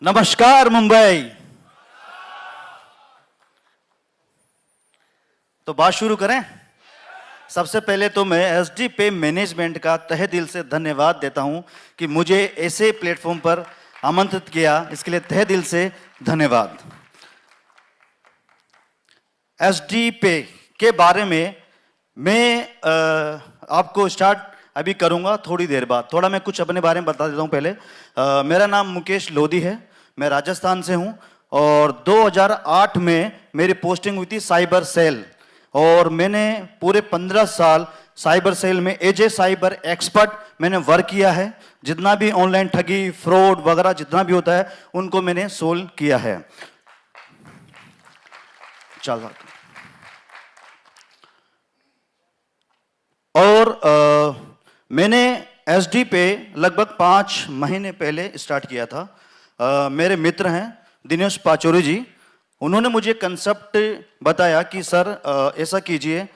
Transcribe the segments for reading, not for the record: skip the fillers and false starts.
नमस्कार मुंबई। तो बात शुरू करें। सबसे पहले तो मैं एसडी पे मैनेजमेंट का तहे दिल से धन्यवाद देता हूं कि मुझे ऐसे प्लेटफॉर्म पर आमंत्रित किया, इसके लिए तहे दिल से धन्यवाद। एसडी पे के बारे में मैं आपको स्टार्ट अभी करूंगा थोड़ी देर बाद। थोड़ा मैं कुछ अपने बारे में बता देता हूं पहले। मेरा नाम मुकेश लोधी है, मैं राजस्थान से हूं और 2008 में मेरी पोस्टिंग हुई थी साइबर सेल और मैंने पूरे 15 साल साइबर सेल में एज ए साइबर एक्सपर्ट मैंने वर्क किया है। जितना भी ऑनलाइन ठगी, फ्रॉड वगैरह जितना भी होता है उनको मैंने सोल्व किया है। चल और मैंने एसडी पे लगभग 5 महीने पहले स्टार्ट किया था। मेरे मित्र हैं दिनेश पाचोरी जी, उन्होंने मुझे कंसेप्ट बताया कि सर ऐसा कीजिए,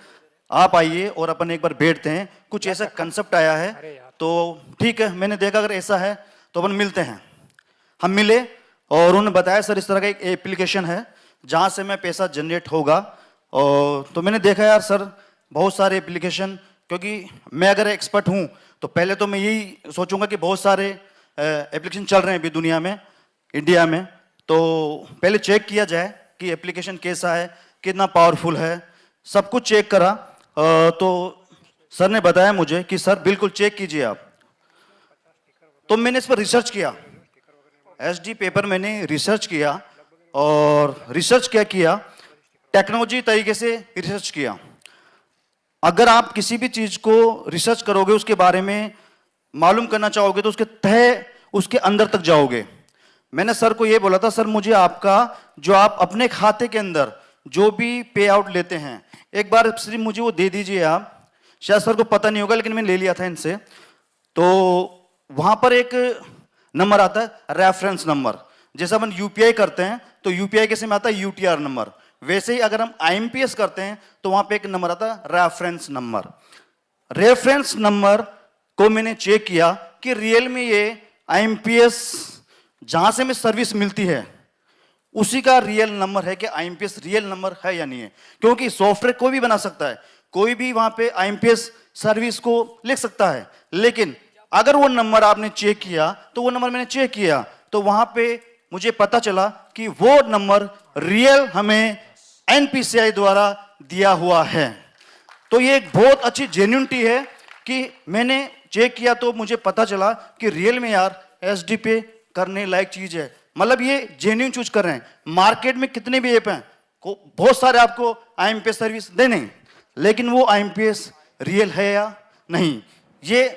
आप आइए और अपन एक बार बैठते हैं, कुछ ऐसा कंसेप्ट आया है। तो ठीक है, मैंने देखा अगर ऐसा है तो अपन मिलते हैं। हम मिले और उन्होंने बताया सर इस तरह का एक एप्लीकेशन है जहाँ से मैं पैसा जनरेट होगा। और तो मैंने देखा यार सर बहुत सारे एप्लीकेशन, क्योंकि मैं अगर एक्सपर्ट हूँ तो पहले तो मैं यही सोचूंगा कि बहुत सारे एप्लीकेशन चल रहे हैं अभी दुनिया में, इंडिया में, तो पहले चेक किया जाए कि एप्लीकेशन कैसा है, कितना पावरफुल है, सब कुछ चेक करा। तो सर ने बताया मुझे कि सर बिल्कुल चेक कीजिए आप। तो मैंने इस पर रिसर्च किया, एसडी पेपर मैंने रिसर्च किया और रिसर्च क्या किया, टेक्नोलॉजी तरीके से रिसर्च किया। अगर आप किसी भी चीज को रिसर्च करोगे, उसके बारे में मालूम करना चाहोगे तो उसके तह, उसके अंदर तक जाओगे। मैंने सर को यह बोला था, सर मुझे आपका जो आप अपने खाते के अंदर जो भी पे आउट लेते हैं एक बार सिर्फ मुझे वो दे दीजिए आप। शायद सर को पता नहीं होगा लेकिन मैंने ले लिया था इनसे। तो वहां पर एक नंबर आता है रेफरेंस नंबर। जैसे अपन यूपीआई करते हैं तो यूपीआई कैसे में आता है यूटीआर नंबर, वैसे ही अगर हम आईएमपीएस करते हैं तो वहां पे एक नंबर आता है रेफरेंस नंबर। रेफरेंस नंबर को मैंने चेक किया कि रियल में ये आईएमपीएस जहां से में सर्विस मिलती है उसी का रियल नंबर है कि आईएमपीएस रियल नंबर है या नहीं है। क्योंकि सॉफ्टवेयर कोई भी बना सकता है, कोई भी वहां पे आईएमपीएस सर्विस को लिख सकता है, लेकिन अगर वो नंबर आपने चेक किया तो वो नंबर मैंने चेक किया तो वहां पे मुझे पता चला कि वो नंबर रियल हमें एनपीसीआई द्वारा दिया हुआ है। तो ये एक बहुत अच्छी जेन्युइनिटी है कि मैंने चेक किया तो मुझे पता चला कि रियल में यार एसडी पे करने लायक चीज है। मतलब ये जेन्युइन चूज कर रहे हैं। मार्केट में कितने भी ऐप हैं, बहुत सारे आपको आईएमपीएस सर्विस दे नहीं, लेकिन वो आईएमपीएस रियल है या नहीं ये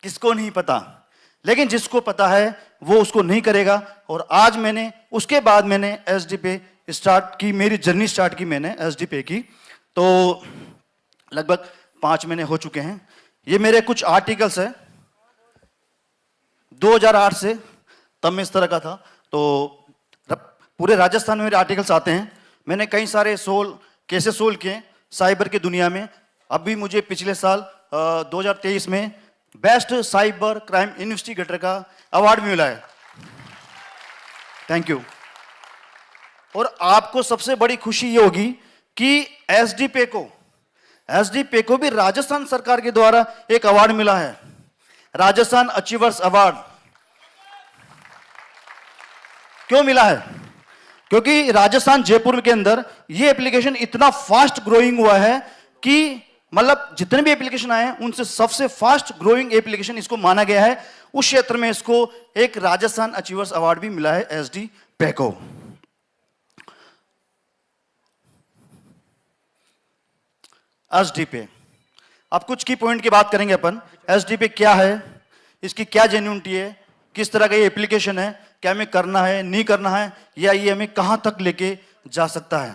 किसको नहीं पता, लेकिन जिसको पता है वो उसको नहीं करेगा। और आज मैंने उसके बाद मैंने एसडी पे स्टार्ट की, मेरी जर्नी स्टार्ट की मैंने एसडी पे की। तो लगभग 5 महीने हो चुके हैं। ये मेरे कुछ आर्टिकल्स है 2008 से, तब मैं इस तरह का था। तो पूरे राजस्थान में मेरे आर्टिकल्स आते हैं। मैंने कई सारे केसेस सोल्व किए साइबर की दुनिया में। अभी मुझे पिछले साल 2023 में बेस्ट साइबर क्राइम इन्वेस्टिगेटर का अवार्ड मिला है। Thank you. और आपको सबसे बड़ी खुशी ये होगी कि एसडी पे को भी राजस्थान सरकार के द्वारा एक अवार्ड मिला है, राजस्थान अचीवर्स अवार्ड। क्यों मिला है? क्योंकि राजस्थान जयपुर के अंदर ये एप्लीकेशन इतना फास्ट ग्रोइंग हुआ है कि मतलब जितने भी एप्लीकेशन आए हैं उनसे सबसे फास्ट ग्रोइंग एप्लीकेशन इसको माना गया है। उस क्षेत्र में इसको एक राजस्थान अचीवर्स अवार्ड भी मिला है एसडी पे को। एसडी पे अब कुछ की पॉइंट की बात करेंगे अपन। एसडी पे क्या है, इसकी क्या जेन्युइनिटी है, किस तरह का ये एप्लीकेशन है, क्या हमें करना है नहीं करना है, या ये हमें कहां तक लेके जा सकता है।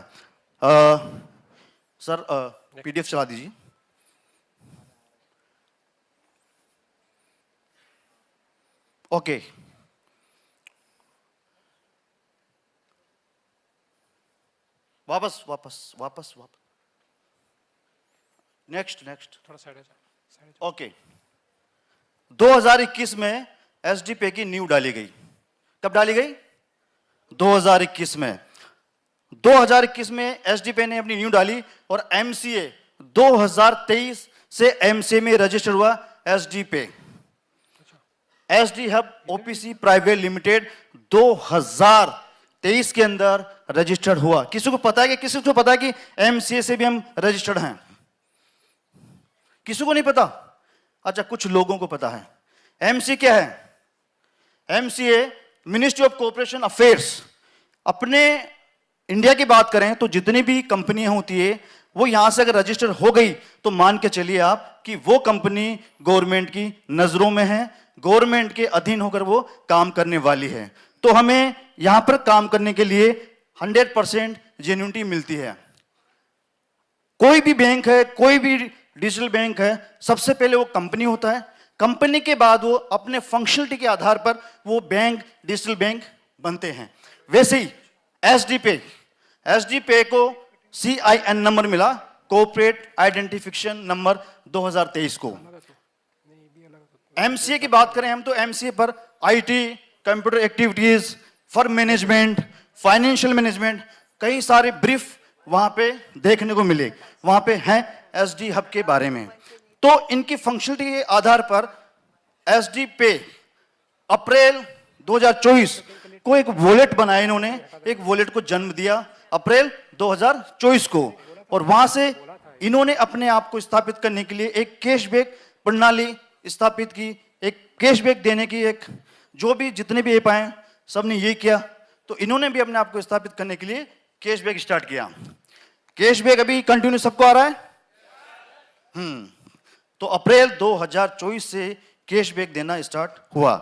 सर पीडीएफ चला दीजिए। ओके वापस वापस वापस वापस नेक्स्ट थोड़ा साइड ओके। 2021 में एसडी पे की नींव डाली गई। कब डाली गई? 2021 में। 2021 में एसडी पे ने अपनी न्यू डाली और एमसीए 2023 से एमसीए में रजिस्टर हुआ एसडी पे। SD hub OPC private limited 2023 के अंदर रजिस्टर्ड हुआ। किसी को पता है कि किसी को पता है कि एमसीए से भी हम रजिस्टर्ड हैं? किसी को नहीं पता? अच्छा, कुछ लोगों को पता है। एमसीए क्या है? MCA ministry of cooperation affairs. अपने इंडिया की बात करें तो जितनी भी कंपनियां होती है वो यहां से अगर रजिस्टर हो गई तो मान के चलिए आप कि वो कंपनी गवर्नमेंट की नजरों में है, गवर्नमेंट के अधीन होकर वो काम करने वाली है। तो हमें यहां पर काम करने के लिए 100% जेन्युइनिटी मिलती है। कोई भी बैंक है, कोई भी डिजिटल बैंक है, सबसे पहले वो कंपनी होता है, कंपनी के बाद वो अपने फंक्शनलिटी के आधार पर वो बैंक डिजिटल बैंक बनते हैं। वैसे ही एसडी पे को CIN नंबर मिला, कॉर्पोरेट आइडेंटिफिकेशन नंबर 2023 को। एमसीए की बात करें हम तो एमसीए पर IT, computer activities, firm management, financial management, कई सारे ब्रीफ वहां पे देखने को मिले। वहां पे हैं एसडी हब के बारे में। तो इनकी फंक्शनलिटी के आधार पर एसडी पे अप्रैल 2024 को एक वॉलेट बनाया, इन्होंने एक वॉलेट को जन्म दिया अप्रैल 2024 को। और वहां से इन्होंने अपने आप को स्थापित करने के लिए एक कैशबैक प्रणाली स्थापित की, एक कैशबैक देने की, एक जो भी जितने भी ऐप आए सबने ये किया। तो इन्होंने भी अपने आप को स्थापित करने के लिए कैशबैक स्टार्ट किया। कैशबैक अभी कंटिन्यू सबको आ रहा है। तो अप्रैल 2024 से कैशबैक देना स्टार्ट हुआ।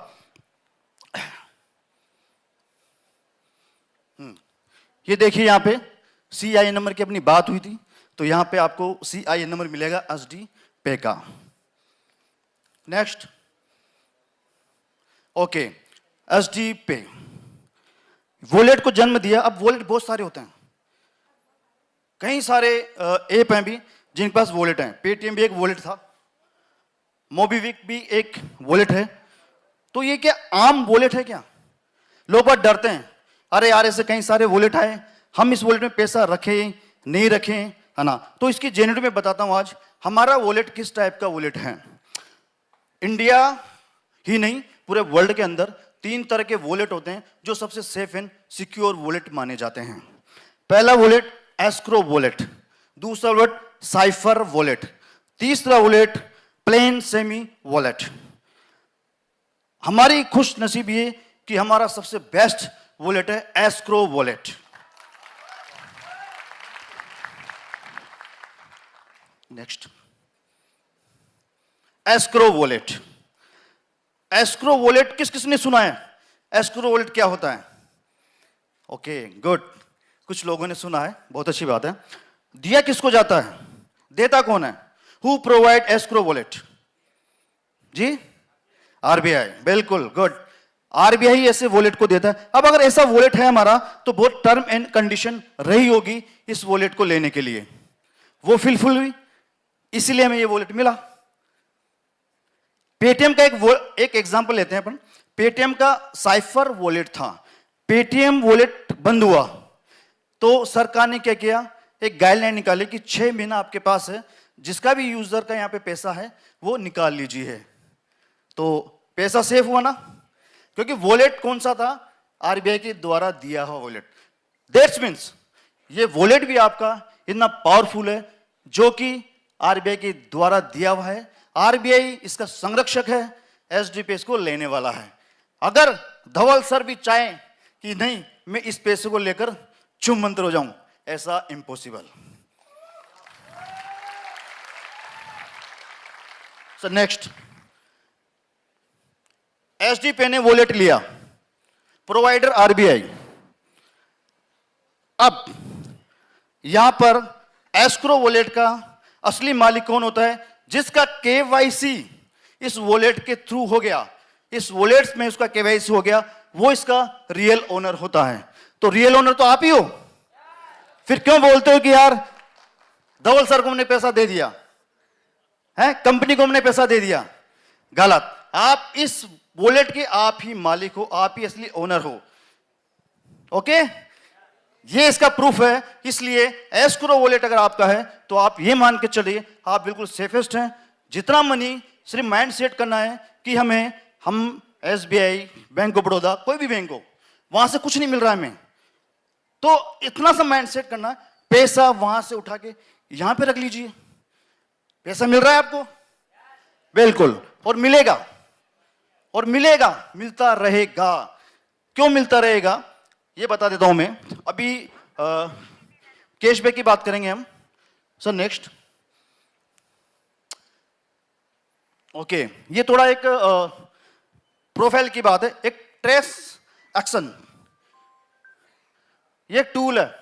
ये देखिए यहां पे CIN नंबर की अपनी बात हुई थी, तो यहां पे आपको CIN नंबर मिलेगा एसडी पे का। नेक्स्ट, ओके, एसडी पे वॉलेट को जन्म दिया। अब वॉलेट बहुत सारे होते हैं, कई सारे ऐप हैं भी जिनके पास वॉलेट हैं। पेटीएम भी एक वॉलेट था, मोबीक्विक भी एक वॉलेट है। तो ये क्या आम वॉलेट है क्या? लोग बहुत डरते हैं, अरे यार ऐसे कई सारे वॉलेट आए, हम इस वॉलेट में पैसा रखें नहीं रखें, है ना। तो इसकी जेन्युइनिटी में बताता हूं आज हमारा वॉलेट किस टाइप का वॉलेट है। इंडिया ही नहीं पूरे वर्ल्ड के अंदर 3 तरह के वॉलेट होते हैं जो सबसे सेफ एंड सिक्योर वॉलेट माने जाते हैं। पहला वॉलेट एस्क्रो वॉलेट, दूसरा वॉलेट साइफर वॉलेट, तीसरा वॉलेट प्लेन सेमी वॉलेट। हमारी खुश नसीबी ये कि हमारा सबसे बेस्ट वॉलेट है escrow wallet. Next, escrow wallet. Escrow wallet किस किसने सुना है? एस्क्रो वॉलेट क्या होता है? ओके गुड, कुछ लोगों ने सुना है, बहुत अच्छी बात है। दिया किसको जाता है? देता कौन है? Who provide escrow wallet? जी आरबीआई, बिल्कुल गुड, आरबीआई ऐसे वॉलेट को देता है। अब अगर ऐसा वॉलेट है हमारा तो बहुत टर्म एंड कंडीशन रही होगी इस वॉलेट को लेने के लिए, वो फुलफिल हुई, इसीलिए हमें ये वॉलेट मिला। पेटीएम का एक एग्जांपल लेते हैं अपन। पेटीएम का साइफर वॉलेट था, पेटीएम वॉलेट बंद हुआ तो सरकार ने क्या किया, एक गाइडलाइन निकाली कि 6 महीना आपके पास है, जिसका भी यूजर का यहां पे पैसा है वो निकाल लीजिए। तो पैसा सेफ हुआ ना, क्योंकि वॉलेट कौन सा था? आरबीआई के द्वारा दिया हुआ वॉलेट। दैट्स मीन्स ये वॉलेट भी आपका इतना पावरफुल है जो कि आरबीआई के द्वारा दिया हुआ है। आरबीआई इसका संरक्षक है, एसडी इसको लेने वाला है। अगर धवल सर भी चाहें कि नहीं मैं इस पैसे को लेकर चुम मंत्र हो जाऊं, ऐसा इम्पॉसिबल। सो नेक्स्ट, एसडी पे ने वॉलेट लिया, प्रोवाइडर आरबीआई। अब यहां पर एस्क्रो वॉलेट का असली मालिक कौन होता है? जिसका केवाईसी इस वॉलेट के थ्रू हो गया, इस वॉलेट में उसका केवाईसी हो गया, वो इसका रियल ओनर होता है। तो रियल ओनर तो आप ही हो। फिर क्यों बोलते हो कि यार धवल सर को हमने पैसा दे दिया है, कंपनी को हमने पैसा दे दिया? गलत। आप इस वॉलेट के आप ही मालिक हो, आप ही असली ओनर हो। ओके, ये इसका प्रूफ है। इसलिए एस्क्रो वॉलेट अगर आपका है तो आप ये मान के चलिए आप बिल्कुल सेफेस्ट हैं। जितना मनी, सिर्फ माइंड सेट करना है कि हम SBI, बैंक ऑफ बड़ौदा, कोई भी बैंक हो, वहां से कुछ नहीं मिल रहा है हमें, तो इतना सा माइंड सेट करना है, पैसा वहां से उठा के यहां पे रख लीजिए। पैसा मिल रहा है आपको, बिल्कुल, और मिलेगा, और मिलेगा, मिलता रहेगा। क्यों मिलता रहेगा ये बता देता हूं मैं। अभी कैशबैक की बात करेंगे हम सर नेक्स्ट। ओके, ये थोड़ा एक प्रोफाइल की बात है। एक ट्रेस एक्शन, ये टूल है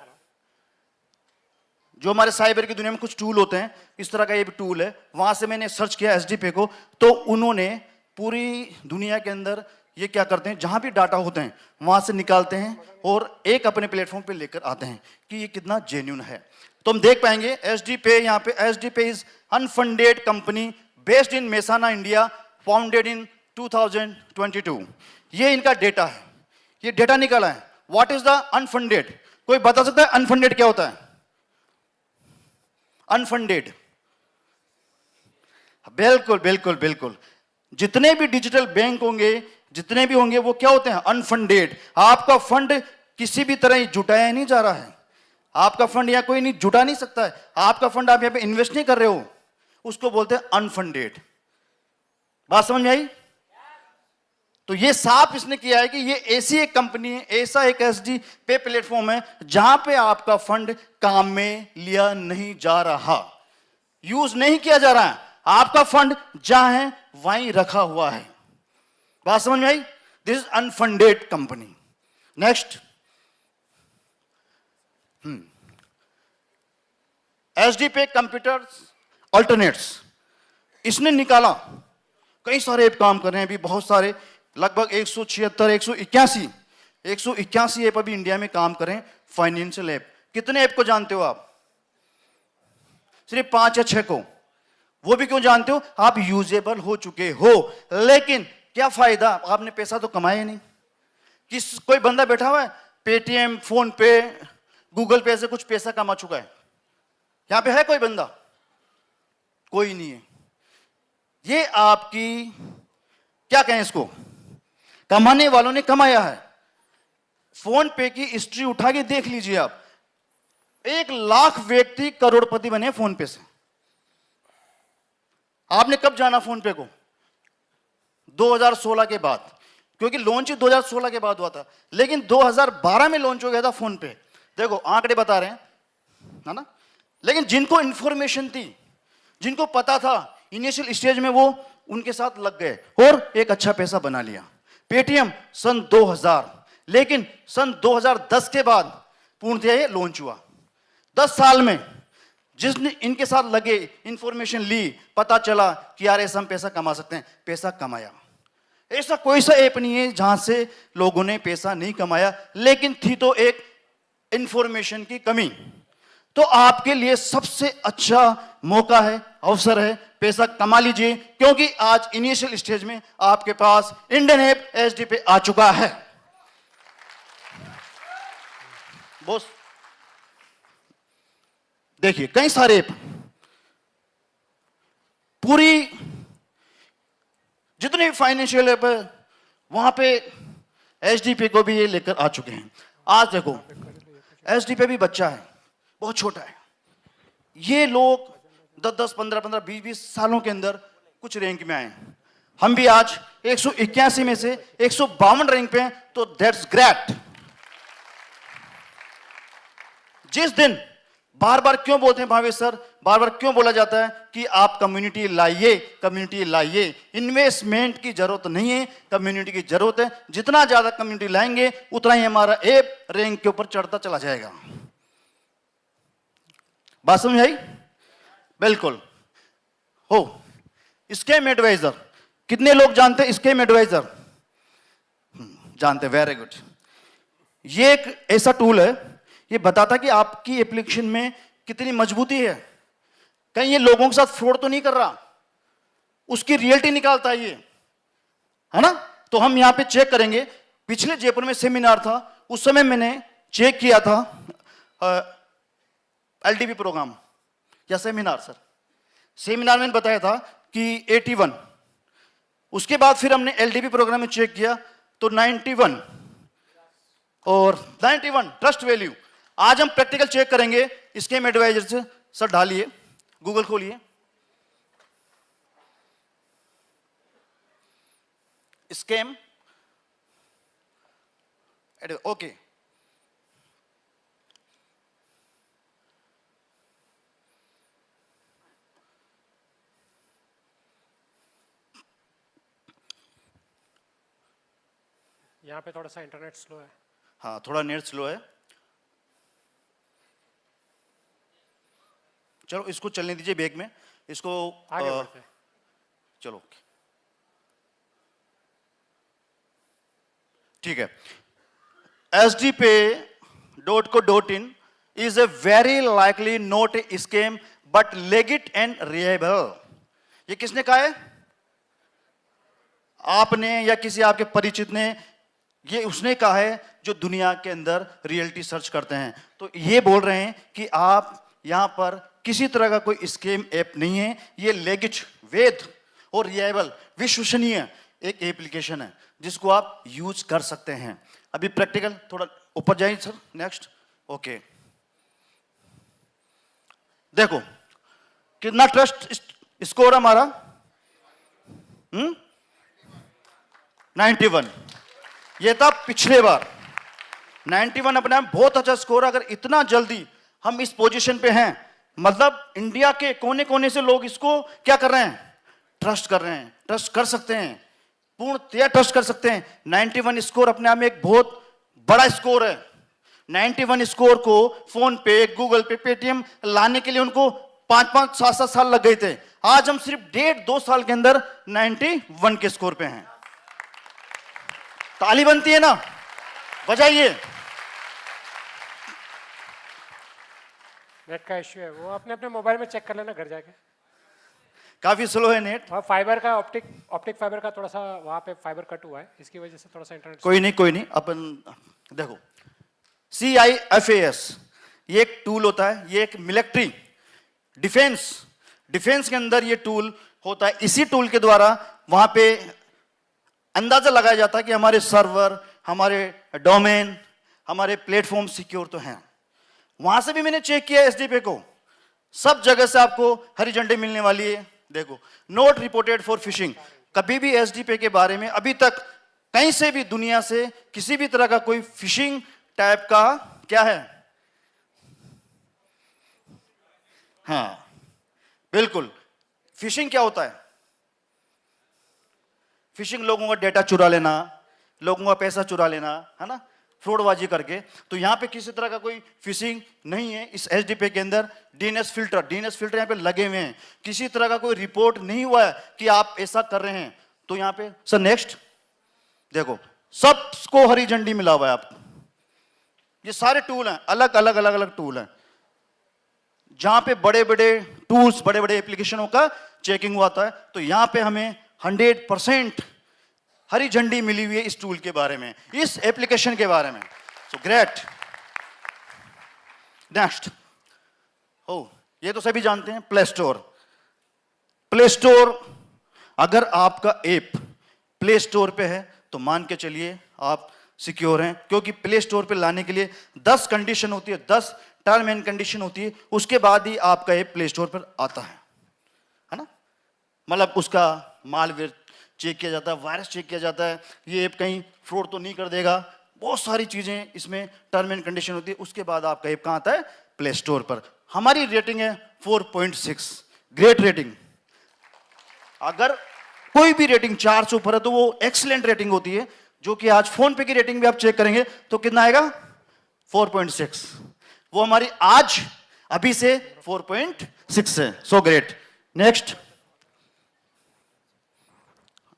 जो हमारे साइबर की दुनिया में कुछ टूल होते हैं, इस तरह का ये भी टूल है। वहां से मैंने सर्च किया SDP को, तो उन्होंने पूरी दुनिया के अंदर ये क्या करते हैं, जहां भी डाटा होते हैं वहां से निकालते हैं और एक अपने प्लेटफॉर्म पे लेकर आते हैं कि ये कितना जेन्युइन है। तो हम देख पाएंगे SDP, यहाँ पे SDP is unfunded company based in Mehsana India, founded in 2022। ये इनका डेटा है, ये डेटा निकाला है। What is the unfunded? कोई बता सकता है अनफंडेड क्या होता है? अनफंडेड, बिल्कुल बिल्कुल बिल्कुल, जितने भी डिजिटल बैंक होंगे, जितने भी होंगे, वो क्या होते हैं? अनफंडेड। आपका फंड किसी भी तरह जुटाया नहीं जा रहा है। आपका फंड यहाँ कोई नहीं जुटा नहीं सकता है। आपका फंड आप यहाँ पे इन्वेस्ट नहीं कर रहे हो, उसको बोलते हैं अनफंडेड। बात समझ में आई? तो ये साफ इसने किया है कि ये ऐसी एक कंपनी है, ऐसा एक SDP प्लेटफॉर्म है जहां पे आपका फंड काम में लिया नहीं जा रहा, यूज नहीं किया जा रहा है। आपका फंड जहां है वहीं रखा हुआ है। बात समझ में आई? This is unfunded company. Next, SDP computers alternates, इसने निकाला, कई सारे ऐप काम कर रहे हैं अभी, बहुत सारे, लगभग 176, 181 ऐप अभी इंडिया में काम कर रहे हैं, फाइनेंशियल ऐप। कितने ऐप को जानते हो आप? सिर्फ 5 या 6 को। वो भी क्यों जानते हो? आप यूजेबल हो चुके हो। लेकिन क्या फायदा, आपने पैसा तो कमाया नहीं। कोई बंदा बैठा हुआ है पेटीएम, फोन पे, गूगल पे से कुछ पैसा कमा चुका है? यहां पे है कोई बंदा? कोई नहीं है। ये आपकी क्या कहें इसको, कमाने वालों ने कमाया है। फोन पे की हिस्ट्री उठा के देख लीजिए आप, 1 लाख व्यक्ति करोड़पति बने फोन पे से। आपने कब जाना फोन पे को? 2016 के बाद, क्योंकि लॉन्च 2016 के बाद हुआ था, लेकिन 2012 में लॉन्च हो गया था फोन पे। देखो आंकड़े बता रहे हैं, है ना? लेकिन जिनको इंफॉर्मेशन थी, जिनको पता था, इनिशियल स्टेज में वो उनके साथ लग गए और एक अच्छा पैसा बना लिया। पेटीएम सन 2000, लेकिन सन 2010 के बाद पूर्णतः ये लॉन्च हुआ। 10 साल में जिसने इनके साथ लगे, इंफॉर्मेशन ली, पता चला कि यार ऐसा हम पैसा कमा सकते हैं, पैसा कमाया। ऐसा कोई सा ऐप नहीं है जहां से लोगों ने पैसा नहीं कमाया, लेकिन थी तो एक इंफॉर्मेशन की कमी। तो आपके लिए सबसे अच्छा मौका है, अवसर है, पैसा कमा लीजिए, क्योंकि आज इनिशियल स्टेज में आपके पास इंडियन ऐप SDP आ चुका है। बॉस देखिए, कई सारे ऐप, पूरी जितने भी फाइनेंशियल ऐप है वहां पे SDP को भी ये लेकर आ चुके हैं। आज देखो SDP भी बच्चा है, बहुत छोटा है। ये लोग 10-10, 15-15, 20-20 सालों के अंदर कुछ रैंक में आए। हम भी आज 181 में से 152 रैंक पे हैं, तो दैट्स ग्रेट। जिस दिन बार बार क्यों बोलते हैं भावेश सर, बार बार क्यों बोला जाता है कि आप कम्युनिटी लाइए, कम्युनिटी लाइए। इन्वेस्टमेंट की जरूरत नहीं है, कम्युनिटी की जरूरत है। जितना ज्यादा कम्युनिटी लाएंगे उतना ही हमारा ऐप रैंक के ऊपर चढ़ता चला जाएगा। बात समझ आई? बिल्कुल। हो स्कैम एडवाइजर, कितने लोग जानते हैं स्कैम एडवाइजर? जानते, वेरी गुड। ये एक ऐसा टूल है, ये बताता कि आपकी एप्लीकेशन में कितनी मजबूती है, कहीं ये लोगों के साथ फ्रॉड तो नहीं कर रहा, उसकी रियलिटी निकालता है ये, है ना? तो हम यहाँ पे चेक करेंगे। पिछले जयपुर में सेमिनार था, उस समय मैंने चेक किया था एलडीबी प्रोग्राम या सेमिनार। सर सेमिनार में बताया था कि 81, उसके बाद फिर हमने एलडीबी प्रोग्राम में चेक किया तो 91 और 91 ट्रस्ट वैल्यू। आज हम प्रैक्टिकल चेक करेंगे स्केम एडवाइजर से। सर डालिए, गूगल खोलिए, स्केम ओके। यहाँ पे थोड़ा सा इंटरनेट स्लो है। हाँ थोड़ा नेट स्लो है, चलो इसको चलने दीजिए बैग में, इसको आगे बढ़ते हैं। चलो ठीक है। sdpay.co.in is a very likely not a scam but legit and reliable। ये किसने कहा है? आपने या किसी आपके परिचित ने? ये उसने कहा है जो दुनिया के अंदर रियलिटी सर्च करते हैं। तो ये बोल रहे हैं कि आप यहां पर किसी तरह का कोई स्केम ऐप नहीं है, ये लेगिट, वैध और रिलायबल, विश्वसनीय एक एप्लीकेशन है जिसको आप यूज कर सकते हैं। अभी प्रैक्टिकल थोड़ा ऊपर जाइए सर, नेक्स्ट। ओके देखो कितना ट्रस्ट स्कोर हमारा 91। ये था पिछले बार 91 अपने आप बहुत अच्छा स्कोर। अगर इतना जल्दी हम इस पोजीशन पे हैं, मतलब इंडिया के कोने कोने से लोग इसको क्या कर रहे हैं? ट्रस्ट कर रहे हैं, ट्रस्ट कर सकते हैं, पूर्णतया ट्रस्ट कर सकते हैं। 91 स्कोर अपने आप में एक बहुत बड़ा स्कोर है। 91 स्कोर को फोन पे, गूगल पे, पेटीएम लाने के लिए उनको 5-5, 7-7 साल लग गए थे। आज हम सिर्फ 1.5-2 साल के अंदर 91 के स्कोर पे हैं। ताली बनती है ना, बजाइए। नेट का इश्यू है, वो अपने अपने मोबाइल में चेक कर लेना घर जाके। काफी स्लो है नेट। और फाइबर का ऑप्टिक फाइबर का थोड़ा सा वहां पे फाइबर कट हुआ है, इसकी वजह से थोड़ा सा इंटरनेट। कोई नहीं, अपन देखो CIFAS ये एक टूल होता है, ये एक मिलिट्री डिफेंस के अंदर ये टूल होता है। इसी टूल के द्वारा वहां पे अंदाजा लगाया जाता है कि हमारे सर्वर, हमारे डोमेन, हमारे प्लेटफॉर्म सिक्योर तो हैं। वहां से भी मैंने चेक किया एसडीपे को, सब जगह से आपको हरी झंडी मिलने वाली है। देखो नोट रिपोर्टेड फॉर फिशिंग। कभी भी एसडीपे के बारे में अभी तक कहीं से भी दुनिया से किसी भी तरह का कोई फिशिंग टाइप का क्या है? हाँ बिल्कुल। फिशिंग क्या होता है? फिशिंग लोगों का डेटा चुरा लेना, लोगों का पैसा चुरा लेना, है ना, फ्रॉडबाजी करके। तो यहां पे किसी तरह का कोई फिशिंग नहीं है इस एसडीपे के अंदर। डीएनएस फिल्टर यहां पे लगे हुए हैं, किसी तरह का कोई रिपोर्ट नहीं हुआ है कि आप ऐसा कर रहे हैं। तो यहां पे सर नेक्स्ट देखो, सबको हरी झंडी मिला हुआ है आपको। ये सारे टूल हैं, अलग अलग टूल हैं, जहां पे बड़े बड़े टूल्स, बड़े बड़े एप्लीकेशनों का चेकिंग हुआ था। तो यहां पे हमें 100% हरी झंडी मिली हुई है इस टूल के बारे में, इस एप्लीकेशन के बारे में। So great. नेक्स्ट ये तो सभी जानते हैं, प्ले स्टोर। अगर आपका ऐप प्ले स्टोर पे है तो मान के चलिए आप सिक्योर हैं, क्योंकि प्ले स्टोर पे लाने के लिए 10 कंडीशन होती है, 10 टर्म एंड कंडीशन होती है, उसके बाद ही आपका ऐप प्ले स्टोर पर आता है ना। मतलब उसका मालवेयर चेक किया जाता है, वायरस चेक किया जाता है, ये ऐप कहीं फ्रॉड तो नहीं कर देगा। बहुत सारी चीजें इसमें टर्म एंड कंडीशन होती है, उसके बाद आपका ऐप कहां आता है? प्ले स्टोर पर। हमारी रेटिंग है 4.6, ग्रेट रेटिंग। अगर कोई भी रेटिंग 4 से ऊपर है तो वो एक्सीलेंट रेटिंग होती है, जो कि आज फोन पे की रेटिंग भी आप चेक करेंगे तो कितना आएगा? 4.6। वो हमारी आज अभी से 4.6 है। So great.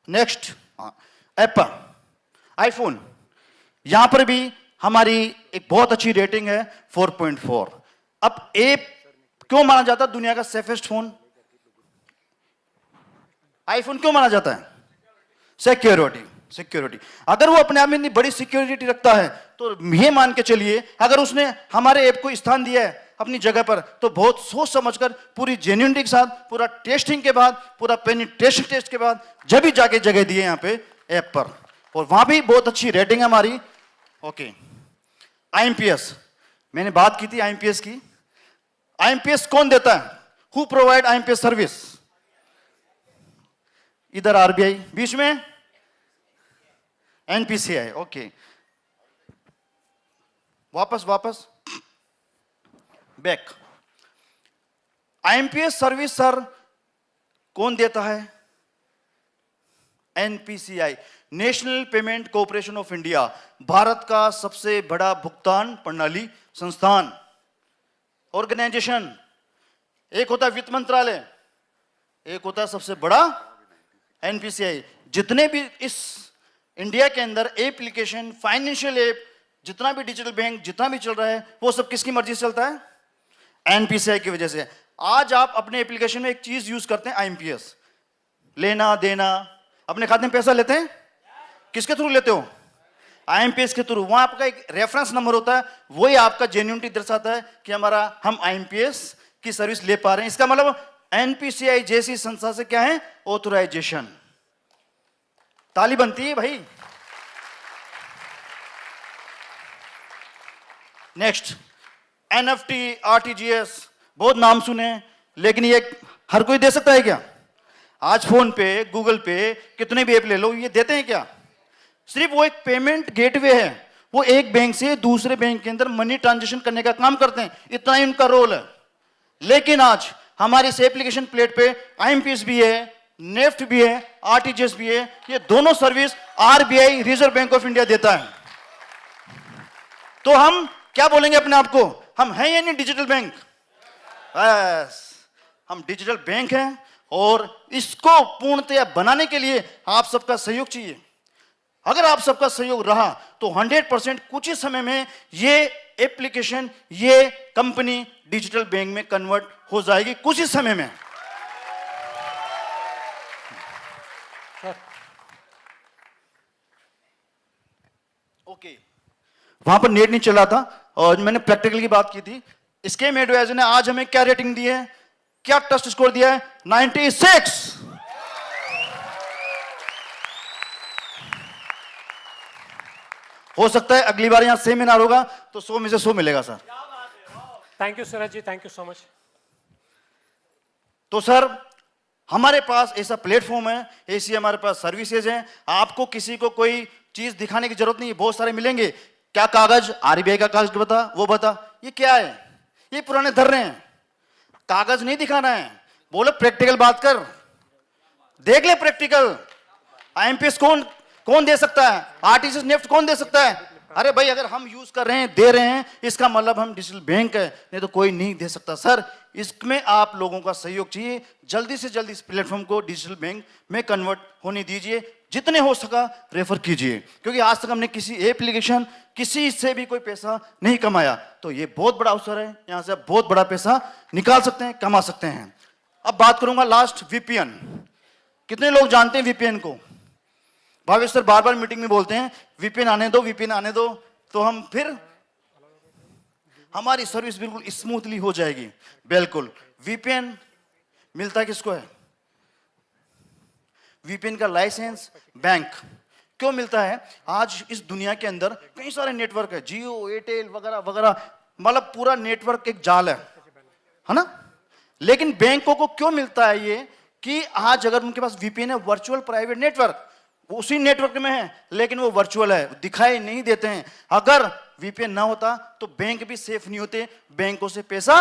Next Apple, iPhone, यहां पर भी हमारी एक बहुत अच्छी रेटिंग है 4.4। अब ऐप क्यों माना जाता है दुनिया का सेफेस्ट फोन? आईफोन क्यों माना जाता है? सिक्योरिटी। सिक्योरिटी। अगर वो अपने आप में इतनी बड़ी सिक्योरिटी रखता है तो ये मान के चलिए अगर उसने हमारे ऐप को स्थान दिया है अपनी जगह पर तो बहुत सोच समझकर पूरी जेन्युइनिटी के साथ, पूरा टेस्टिंग के बाद, पूरा पेनिट्रेशन टेस्ट के बाद जब भी जाके जगह दी है यहाँ पे ऐप पर, और वहां भी बहुत अच्छी रेटिंग है हमारी। ओके, आईएमपीएस, मैंने बात की थी आईएमपीएस की। आईएमपीएस कौन देता है? Who provide IMPS service? इधर आरबीआई, बीच में एनपीसीआई। ओके, वापस बैक। आईएमपीएस सर्विस सर कौन देता है? NPCI, national payment corporation of India, Bharat का सबसे बड़ा भुगतान प्रणाली संस्थान, ऑर्गेनाइजेशन। एक होता है वित्त मंत्रालय, एक होता है सबसे बड़ा एनपीसीआई। जितने भी इस इंडिया के अंदर एप्लीकेशन, फाइनेंशियल ऐप, जितना भी डिजिटल बैंक, जितना भी चल रहा है वो सब किसकी मर्जी से चलता है? एनपीसीआई की वजह से। आज आप अपने एप्लीकेशन में एक चीज यूज करते हैं आईएमपीएस, लेना देना, अपने खाते में पैसा लेते हैं, किसके थ्रू लेते हो? आईएमपीएस के थ्रू। वहां आपका एक रेफरेंस नंबर होता है, वही आपका जेन्युइनिटी दर्शाता है कि हम आईएमपीएस की सर्विस ले पा रहे हैं। इसका मतलब एनपीसीआई जैसी संस्था से क्या है? ऑथराइजेशन। ताली बनती है भाई। नेक्स्ट, एनएफटी, आरटीजीएस, बहुत नाम सुने, लेकिन ये हर कोई दे सकता है क्या? आज फोन पे, गूगल पे, कितने भी ऐप ले लो, ये देते हैं क्या? सिर्फ वो एक पेमेंट गेटवे है, वो एक बैंक से दूसरे बैंक के अंदर मनी ट्रांजैक्शन करने का काम करते हैं, इतना ही उनका रोल है। लेकिन आज हमारी इस एप्लीकेशन प्लेट पे आईएमपीएस भी है, नेफ्ट भी है, आरटीजीएस भी है, ये दोनों service RBI, reserve bank of India देता है। तो हम क्या बोलेंगे अपने आप को? हम हैं या नहीं डिजिटल बैंक? बस, हम डिजिटल बैंक हैं और इसको पूर्णतया बनाने के लिए आप सबका सहयोग चाहिए। अगर आप सबका सहयोग रहा तो 100% कुछ ही समय में ये एप्लीकेशन, ये कंपनी डिजिटल बैंक में कन्वर्ट हो जाएगी, कुछ ही समय में। ओके, वहां पर नेट नहीं चला था और मैंने प्रैक्टिकल की बात की थी। स्केम एडवाइजर ने आज हमें क्या रेटिंग दी है, क्या ट्रस्ट स्कोर दिया है? 96। हो सकता है अगली बार यहां सेमिनार होगा तो 100 में से 100 मिलेगा sir. Thank you Suraj ji, thank you so much. तो सर हमारे पास ऐसा प्लेटफॉर्म है, ऐसी हमारे पास सर्विसेज हैं। आपको किसी को कोई चीज दिखाने की जरूरत नहीं है, बहुत सारे मिलेंगे। क्या कागज? आरबीआई का कागज बता, वो बता, ये क्या है? ये पुराने धर रहे हैं, कागज नहीं दिखाना है। बोलो प्रैक्टिकल बात कर, देख ले प्रैक्टिकल। आईएमपीएस कौन दे सकता है? आरटीजीएस, नेफ्ट कौन दे सकता है? अरे भाई, अगर हम यूज कर रहे हैं, दे रहे हैं, इसका मतलब हम डिजिटल बैंक है, नहीं तो कोई नहीं दे सकता। सर इसमें आप लोगों का सहयोग चाहिए। जल्दी से जल्दी इस प्लेटफॉर्म को डिजिटल बैंक में कन्वर्ट होने दीजिए, जितने हो सका रेफर कीजिए, क्योंकि आज तक हमने किसी एप्लीकेशन, किसी से भी कोई पैसा नहीं कमाया। तो ये बहुत बड़ा अवसर है, यहां से आप बहुत बड़ा पैसा निकाल सकते हैं, कमा सकते हैं। अब बात करूंगा लास्ट, वीपीएन। कितने लोग जानते हैं वीपीएन को? भावेश सर बार बार मीटिंग में बोलते हैं वीपीएन आने दो, वीपीएन आने दो, तो हम फिर हमारी सर्विस बिल्कुल स्मूथली हो जाएगी। बिल्कुल। वीपीएन मिलता किसको है? वीपीएन का लाइसेंस बैंक क्यों मिलता है? आज इस दुनिया के अंदर कई सारे नेटवर्क है, जियो, एयरटेल वगैरह वगैरह, मतलब पूरा नेटवर्क एक जाल है ना? लेकिन बैंकों को क्यों मिलता है ये कि आज अगर उनके पास वीपीएन है, वर्चुअल प्राइवेट नेटवर्क, उसी नेटवर्क में है, लेकिन वो वर्चुअल है, दिखाई नहीं देते हैं। अगर वीपीएन ना होता तो बैंक भी सेफ नहीं होते, बैंकों से पैसा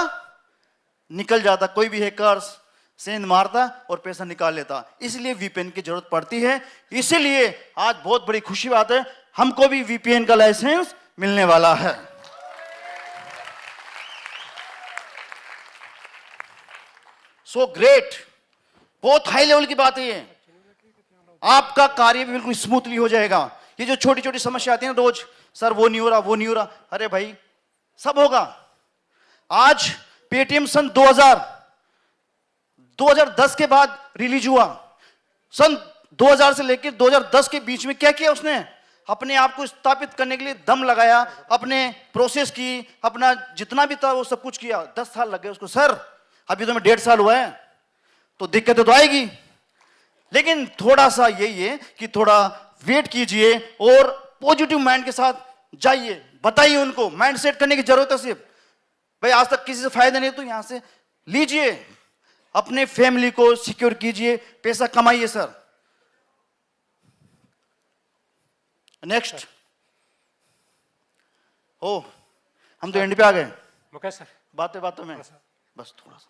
निकल जाता, कोई भी हैकर्स सेंध मारता और पैसा निकाल लेता। इसलिए वीपीएन की जरूरत पड़ती है। इसीलिए आज बहुत बड़ी खुशी बात है, हमको भी वीपीएन का लाइसेंस मिलने वाला है। सो ग्रेट, बहुत हाई लेवल की बात है ये। आपका कार्य भी बिल्कुल स्मूथली हो जाएगा। ये जो छोटी छोटी समस्या आती है ना रोज, सर वो नहीं हो रहा, वो नहीं हो रहा, अरे भाई सब होगा। आज पेटीएम सन 2010 के बाद रिलीज हुआ। सन 2000 से लेकर 2010 के बीच में क्या किया उसने? अपने आप को स्थापित करने के लिए दम लगाया, अपने प्रोसेस की, अपना जितना भी था वो सब कुछ किया। 10 साल लग गए उसको। सर अभी तो मैं 1.5 साल हुआ है, तो दिक्कतें तो आएगी, लेकिन थोड़ा सा यही है कि थोड़ा वेट कीजिए और पॉजिटिव माइंड के साथ जाइए। बताइए उनको, माइंड सेट करने की जरूरत है सिर्फ। भाई आज तक किसी से फायदा नहीं, तो यहां से लीजिए, अपने फैमिली को सिक्योर कीजिए, पैसा कमाइए सर। नेक्स्ट। ओ हम तो एंड पे आ गए। मुकेश सर, बातों में बस थोड़ा सा,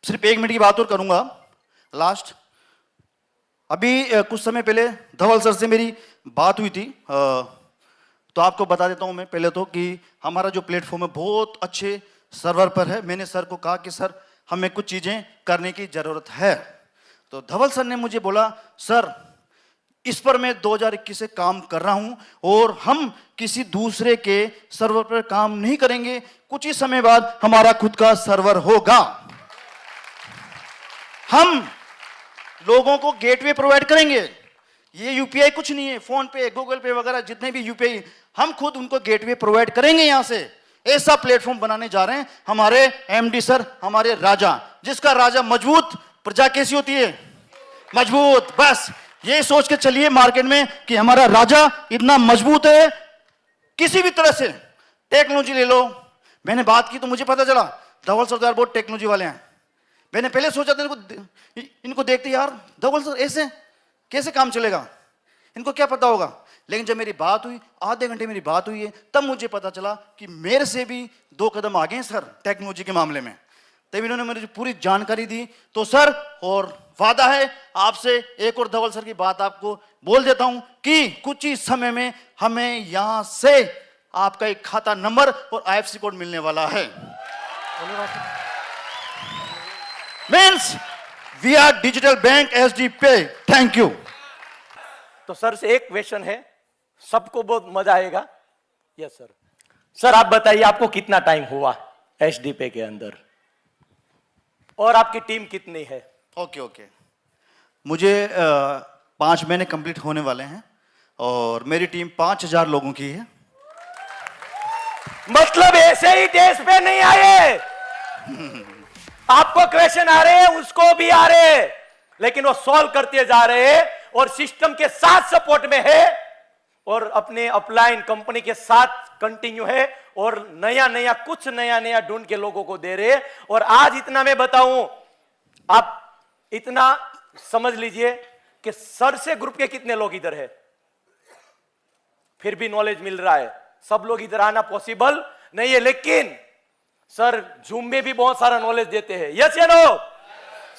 सिर्फ 1 मिनट की बात और करूंगा लास्ट। अभी कुछ समय पहले धवल सर से मेरी बात हुई थी, तो आपको बता देता हूं मैं पहले तो कि हमारा जो प्लेटफॉर्म है बहुत अच्छे सर्वर पर है। मैंने सर को कहा कि सर हमें कुछ चीजें करने की जरूरत है, तो धवल सर ने मुझे बोला सर इस पर मैं 2021 से काम कर रहा हूं और हम किसी दूसरे के सर्वर पर काम नहीं करेंगे, कुछ ही समय बाद हमारा खुद का सर्वर होगा। हम लोगों को गेटवे प्रोवाइड करेंगे। ये यूपीआई कुछ नहीं है, फोन पे, गूगल पे वगैरह जितने भी यूपीआई, हम खुद उनको गेटवे प्रोवाइड करेंगे। यहां से ऐसा प्लेटफॉर्म बनाने जा रहे हैं हमारे एमडी सर, हमारे राजा। जिसका राजा मजबूत, प्रजा कैसी होती है? मजबूत। बस ये सोच के चलिए मार्केट में कि हमारा राजा इतना मजबूत है। किसी भी तरह से टेक्नोलॉजी ले लो। मैंने बात की तो मुझे पता चला धवल सरदार बहुत टेक्नोलॉजी वाले हैं। मैंने पहले सोचा था इनको देखते यार धवल सर ऐसे कैसे काम चलेगा, इनको क्या पता होगा। लेकिन जब मेरी बात हुई, आधे घंटे मेरी बात हुई है, तब मुझे पता चला कि मेरे से भी 2 कदम आगे हैं सर टेक्नोलॉजी के मामले में। तब इन्होंने मुझे पूरी जानकारी दी। तो सर और वादा है आपसे, एक और धवल सर की बात आपको बोल देता हूं कि कुछ ही समय में हमें यहां से आपका एक खाता नंबर और आईएफएससी कोड मिलने वाला है। Means we are digital bank SD पे। Thank you. तो सर से एक क्वेश्चन है, सबको बहुत मजा आएगा। Yes sir. सर आप बताइए आपको कितना टाइम हुआ एसडी पे के अंदर और आपकी टीम कितनी है? ओके। मुझे 5 महीने कंप्लीट होने वाले हैं और मेरी टीम 5000 लोगों की है। मतलब ऐसे ही देश पे नहीं आए, आपको क्वेश्चन आ रहे हैं, उसको भी आ रहे हैं, लेकिन वो सॉल्व करते जा रहे हैं और सिस्टम के साथ सपोर्ट में है और अपने अपलाइन कंपनी के साथ कंटिन्यू है और कुछ नया ढूंढ के लोगों को दे रहे हैं। और आज इतना मैं बताऊं, आप इतना समझ लीजिए कि सर से ग्रुप के कितने लोग इधर है, फिर भी नॉलेज मिल रहा है। सब लोग इधर आना पॉसिबल नहीं है, लेकिन सर जूम में भी बहुत सारा नॉलेज देते हैं। यस या नो?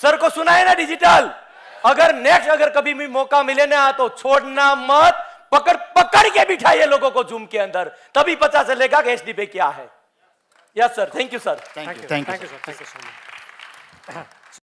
सर को सुना है ना डिजिटल? अगर नेक्स्ट अगर कभी भी मौका मिले ना तो छोड़ना मत, पकड़ के बिठाइए लोगों को जूम के अंदर, तभी पता चलेगा कि एसडी पे क्या है। Yes sir, thank you sir. Thank you sir, thank you so much.